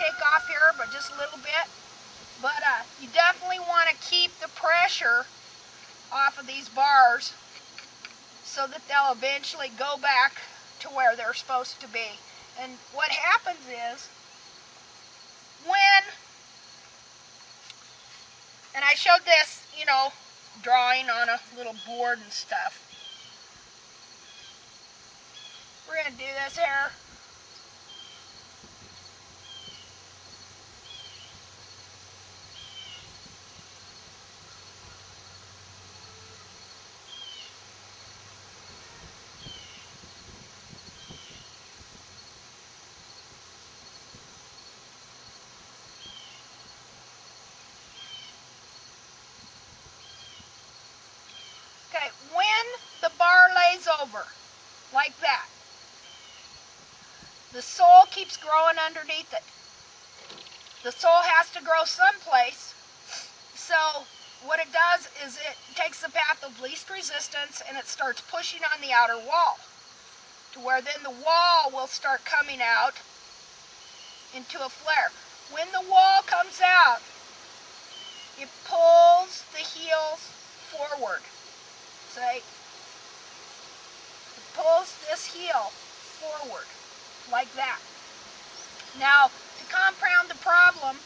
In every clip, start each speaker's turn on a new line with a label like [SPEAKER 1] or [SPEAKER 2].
[SPEAKER 1] take off here, but just a little bit. But you definitely want to keep the pressure off of these bars so that they'll eventually go back to where they're supposed to be. And what happens is, and I showed this, you know, drawing on a little board and stuff. We're going to do this here. Okay, when the bar lays over, like that, the sole keeps growing underneath it. The sole has to grow someplace, so what it does is it takes the path of least resistance and it starts pushing on the outer wall, to where then the wall will start coming out into a flare. When the wall comes out, it pulls the heels forward. See? It pulls this heel forward, like that. Now, to compound the problem,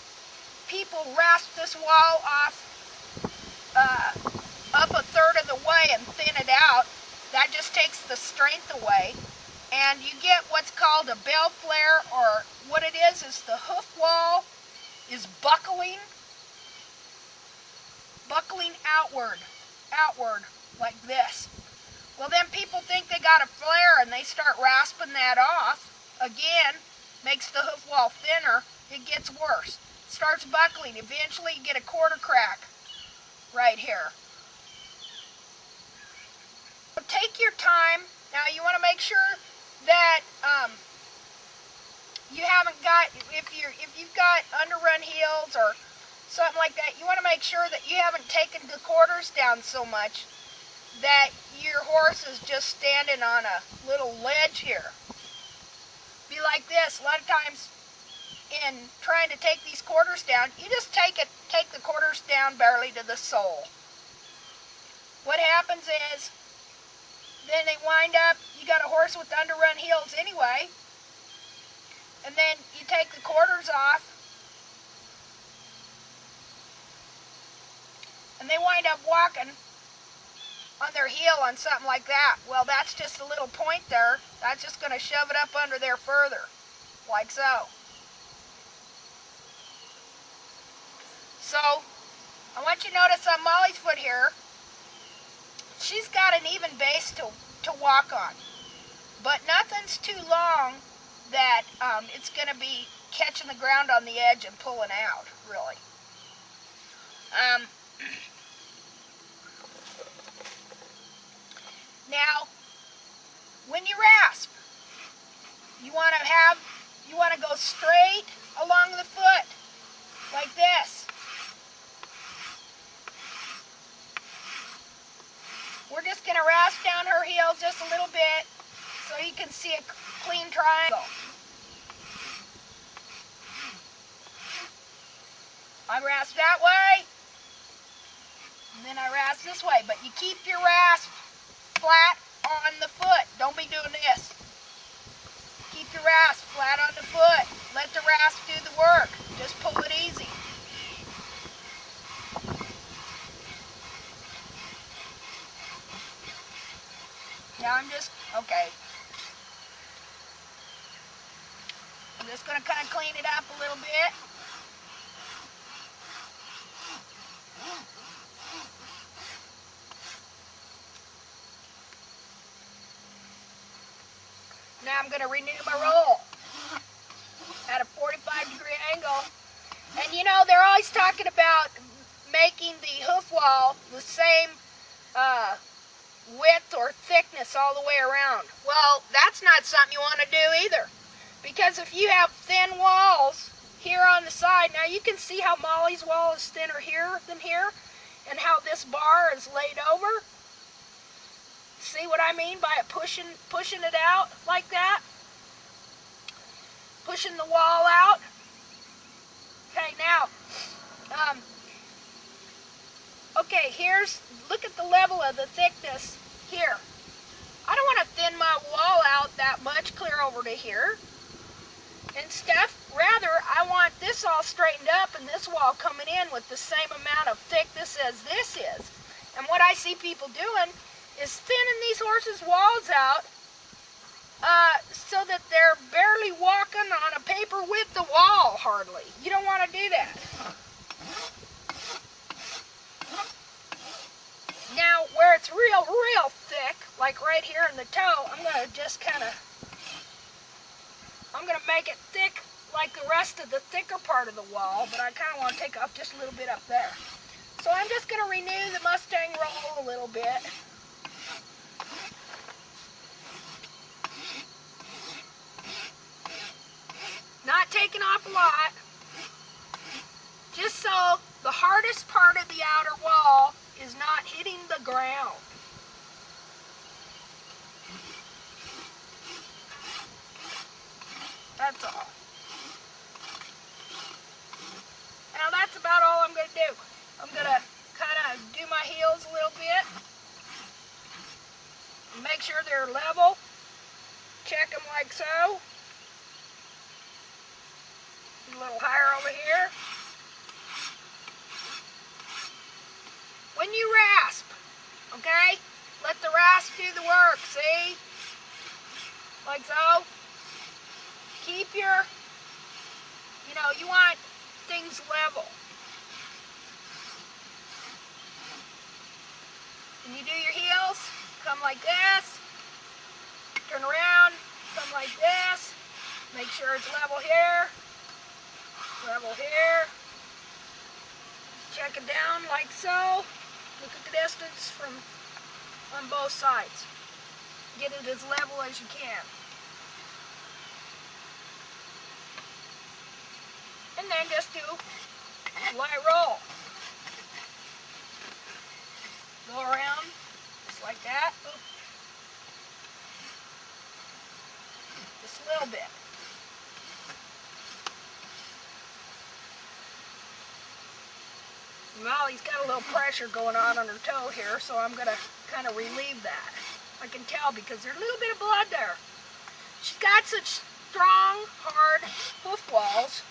[SPEAKER 1] people rasp this wall off up a third of the way and thin it out. That just takes the strength away. And you get what's called a bell flare, or what it is the hoof wall is buckling outward, like this. Well, then people think they got a flare and they start rasping that off. Again, makes the hoof wall thinner. It gets worse. It starts buckling. Eventually you get a quarter crack right here. So take your time. Now you want to make sure that you haven't got, if you've got underrun heels or something like that, you want to make sure that you haven't taken the quarters down so much that your horse is just standing on a little ledge here. Be like this. A lot of times in trying to take these quarters down, you just take the quarters down barely to the sole. What happens is, then they wind up, you got a horse with underrun heels anyway, and then you take the quarters off, and they wind up walking on their heel on something like that. Well, that's just a little point there. That's just going to shove it up under there further, like so. So, I want you to notice on Molly's foot here, she's got an even base to walk on. But nothing's too long that it's going to be catching the ground on the edge and pulling out, really. Now, when you rasp, you want to go straight along the foot, like this. We're just going to rasp down her heel just a little bit so you can see a clean triangle. I rasp that way, and then I rasp this way, but you keep your rasp flat on the foot. Don't be doing this. Keep your rasp flat on the foot. Let the rasp do the work. Just pull it easy. Now I'm just going to kind of clean it up a little bit. Now I'm going to renew my roll at a 45-degree angle. And you know, they're always talking about making the hoof wall the same width or thickness all the way around. Well, that's not something you want to do either. Because if you have thin walls here on the side, now you can see how Molly's wall is thinner here than here, and how this bar is laid over. See what I mean by it pushing it out like that? Pushing the wall out. Okay, now, okay, look at the level of the thickness here. I don't want to thin my wall out that much, clear over to here and stuff. Rather, I want this all straightened up and this wall coming in with the same amount of thickness as this is. And what I see people doing is thinning these horses' walls out so that they're barely walking on a paper with the wall, hardly. You don't want to do that. Now, where it's real thick, like right here in the toe, I'm going to just I'm going to make it thick like the rest of the thicker part of the wall, but I kind of want to take off just a little bit up there. So I'm just going to renew the Mustang roll a little bit. Not taking off a lot, just so the hardest part of the outer wall is not hitting the ground. That's all. Now that's about all I'm going to do. I'm going to kind of do my heels a little bit. Make sure they're level. Check them like so. A little higher over here. When you rasp, okay, let the rasp do the work, see? Like so. Keep your, you want things level. When you do your heels, come like this. Turn around, come like this. Make sure it's level here. Level here. Check it down like so. Look at the distance on both sides. Get it as level as you can. And then just do light roll. Go around just like that. Oop. Just a little bit. Molly's got a little pressure going on her toe here, so I'm going to kind of relieve that. I can tell because there's a little bit of blood there. She's got such strong, hard hoof walls.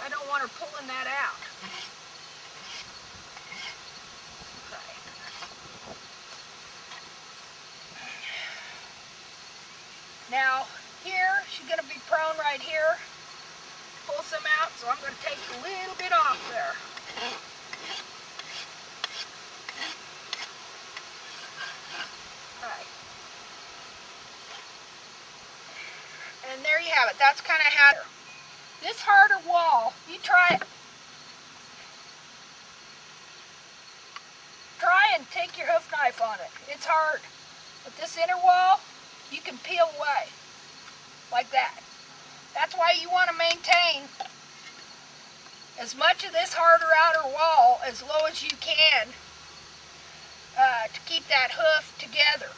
[SPEAKER 1] I don't want her pulling that out. Okay. Now, here, she's going to be prone right here. Pull some out, so I'm going to take a little bit off there. Okay. And there you have it. That's kind of how this harder wall, you try it. Try and take your hoof knife on it. It's hard. But this inner wall, you can peel away. Like that. That's why you want to maintain as much of this harder outer wall as low as you can to keep that hoof together.